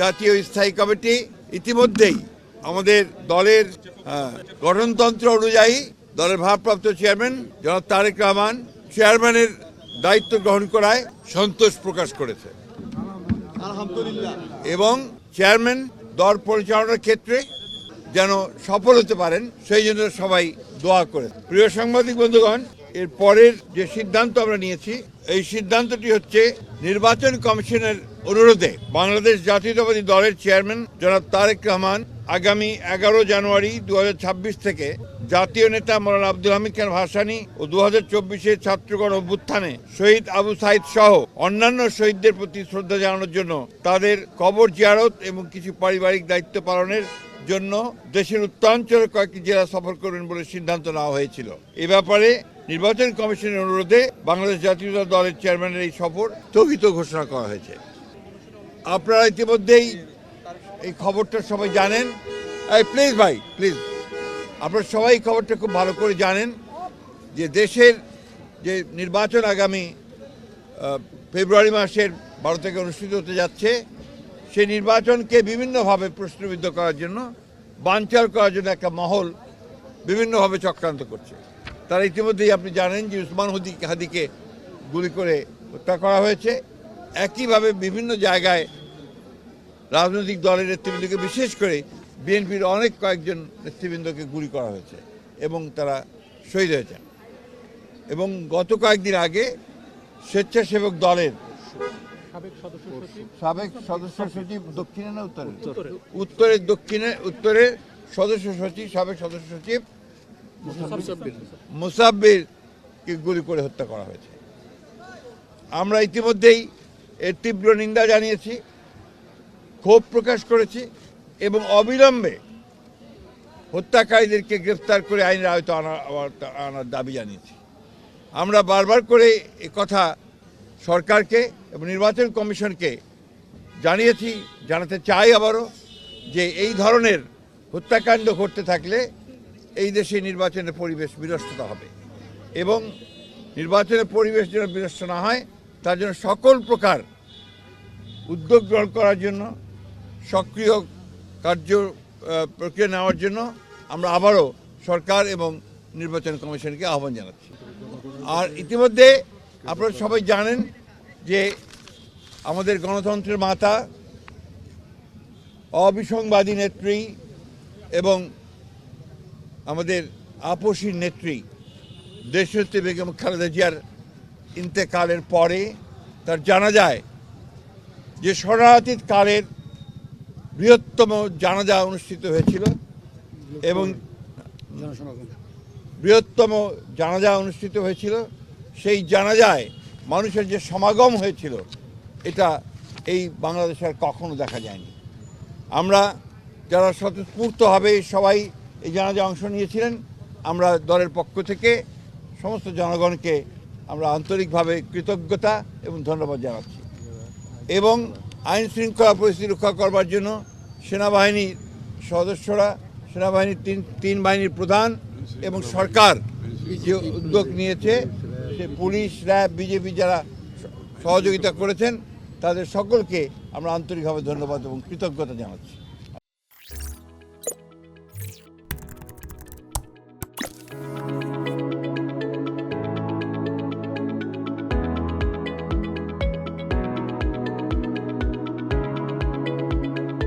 জাতীয় স্থায়ী কমিটি ইতিমধ্যেই আমাদের দলের গঠনতন্ত্র অনুযায়ী দলের ভারপ্রাপ্ত চেয়ারম্যান জনাব তারেক রহমান চেয়ারম্যানের দায়িত্ব গ্রহণ করায় সন্তোষ প্রকাশ করেছে এবং চেয়ারম্যান দল পরিচালনার ক্ষেত্রে যেন সফল হতে পারেন সেই জন্য সবাই দোয়া করে। প্রিয় সাংবাদিক বন্ধুগণ, এর পরের যে সিদ্ধান্ত আমরা নিয়েছি এই সিদ্ধান্তটি হচ্ছে নির্বাচন কমিশনের অনুরোধে বাংলাদেশ জাতীয়তাবাদী দলের চেয়ারম্যান জনাব তারেক রহমান আগামী 11 জানুয়ারি 2026 থেকে জাতীয় নেতা মৌলানা আব্দুল হামিদ খান ভাসানী ও 2024-এর ছাত্রগণ অভ্যুত্থানে শহীদ আবু সাইদ সহ অন্যান্য শহীদদের প্রতি শ্রদ্ধা জানানোর জন্য তাদের কবর জিয়ারত এবং কিছু পারিবারিক দায়িত্ব পালনের জন্য দেশের উত্তরাঞ্চলের কয়েকটি জেলা সফর করবেন বলে সিদ্ধান্ত নেওয়া হয়েছিল। এ ব্যাপারে নির্বাচন কমিশনের অনুরোধে বাংলাদেশ জাতীয়তাবাদী দলের চেয়ারম্যানের এই সফর স্থগিত ঘোষণা করা হয়েছে। আপনারা ইতিমধ্যেই এই খবরটা সবাই জানেন। প্লিজ ভাই প্লিজ, আপনারা সবাই খবরটা খুব ভালো করে জানেন যে দেশের যে নির্বাচন আগামী ফেব্রুয়ারি মাসের 12 থেকে অনুষ্ঠিত হতে যাচ্ছে, সেই নির্বাচনকে বিভিন্নভাবে প্রশ্নবিদ্ধ করার জন্য, বানচাল করার জন্য একটা মহল বিভিন্নভাবে চক্রান্ত করছে। তারা ইতিমধ্যেই আপনি জানেন যে উসমান হাদিকে গুলি করে হত্যা করা হয়েছে। একইভাবে বিভিন্ন জায়গায় রাজনৈতিক দলের নেতৃবৃন্দকে, বিশেষ করে বিএনপির অনেক কয়েকজন নেতৃবৃন্দকে গুলি করা হয়েছে এবং তারা শহীদ হয়েছেন। এবং গত কয়েকদিন আগে স্বেচ্ছাসেবক দলের সাবেক সদস্য সচিব দক্ষিণে না উত্তরের সদস্য সচিব সাবেক সদস্য সচিব মুসাব্বিরকে গুলি করে হত্যা করা হয়েছে। আমরা ইতিমধ্যেই এর তীব্র নিন্দা জানিয়েছি, ক্ষোভ প্রকাশ করেছি এবং অবিলম্বে হত্যাকারীদেরকে গ্রেফতার করে আইনের আওতায় আনার দাবি জানিয়েছি। আমরা বারবার করে কথা সরকারকে এবং নির্বাচন কমিশনকে জানিয়েছি, জানাতে চাই আবারও, যে এই ধরনের হত্যাকাণ্ড ঘটতে থাকলে এই দেশে নির্বাচনের পরিবেশ বিনষ্ট হবে এবং নির্বাচনের পরিবেশ যেন বিনষ্ট না হয় তার জন্য সকল প্রকার উদ্যোগ গ্রহণ করার জন্য, সক্রিয় কার্য প্রক্রিয়া নেওয়ার জন্য আমরা আবারও সরকার এবং নির্বাচন কমিশনকে আহ্বান জানাচ্ছি। আর ইতিমধ্যে আপনারা সবাই জানেন যে আমাদের গণতন্ত্রের মাতা, অবিসংবাদী নেত্রী এবং আমাদের আপসীর নেত্রী দেশনেত্রী বেগম খালেদা জিয়ার ইন্তেকালের পরে তার জানাজায় যে শরণার্থী কালের বৃহত্তম জানাজা অনুষ্ঠিত হয়েছিল এবং সেই জানাজায় মানুষের যে সমাগম হয়েছিল এটা এই বাংলাদেশে আর কখনো দেখা যায়নি। আমরা যারা স্বতঃস্ফূর্তভাবে সবাই এই জানাজায় অংশ নিয়েছিলেন, আমরা দলের পক্ষ থেকে সমস্ত জনগণকে আমরা আন্তরিকভাবে কৃতজ্ঞতা এবং ধন্যবাদ জানাচ্ছি। এবং আইন শৃঙ্খলা পরিস্থিতি রক্ষা করবার জন্য সেনাবাহিনীর সদস্যরা, সেনাবাহিনীর তিন বাহিনীর প্রধান এবং সরকার যে উদ্যোগ নিয়েছে, সে পুলিশ, র্যাব, বিজেপি যারা সহযোগিতা করেছেন তাদের সকলকে আমরা আন্তরিকভাবে ধন্যবাদ এবং কৃতজ্ঞতা জানাচ্ছি।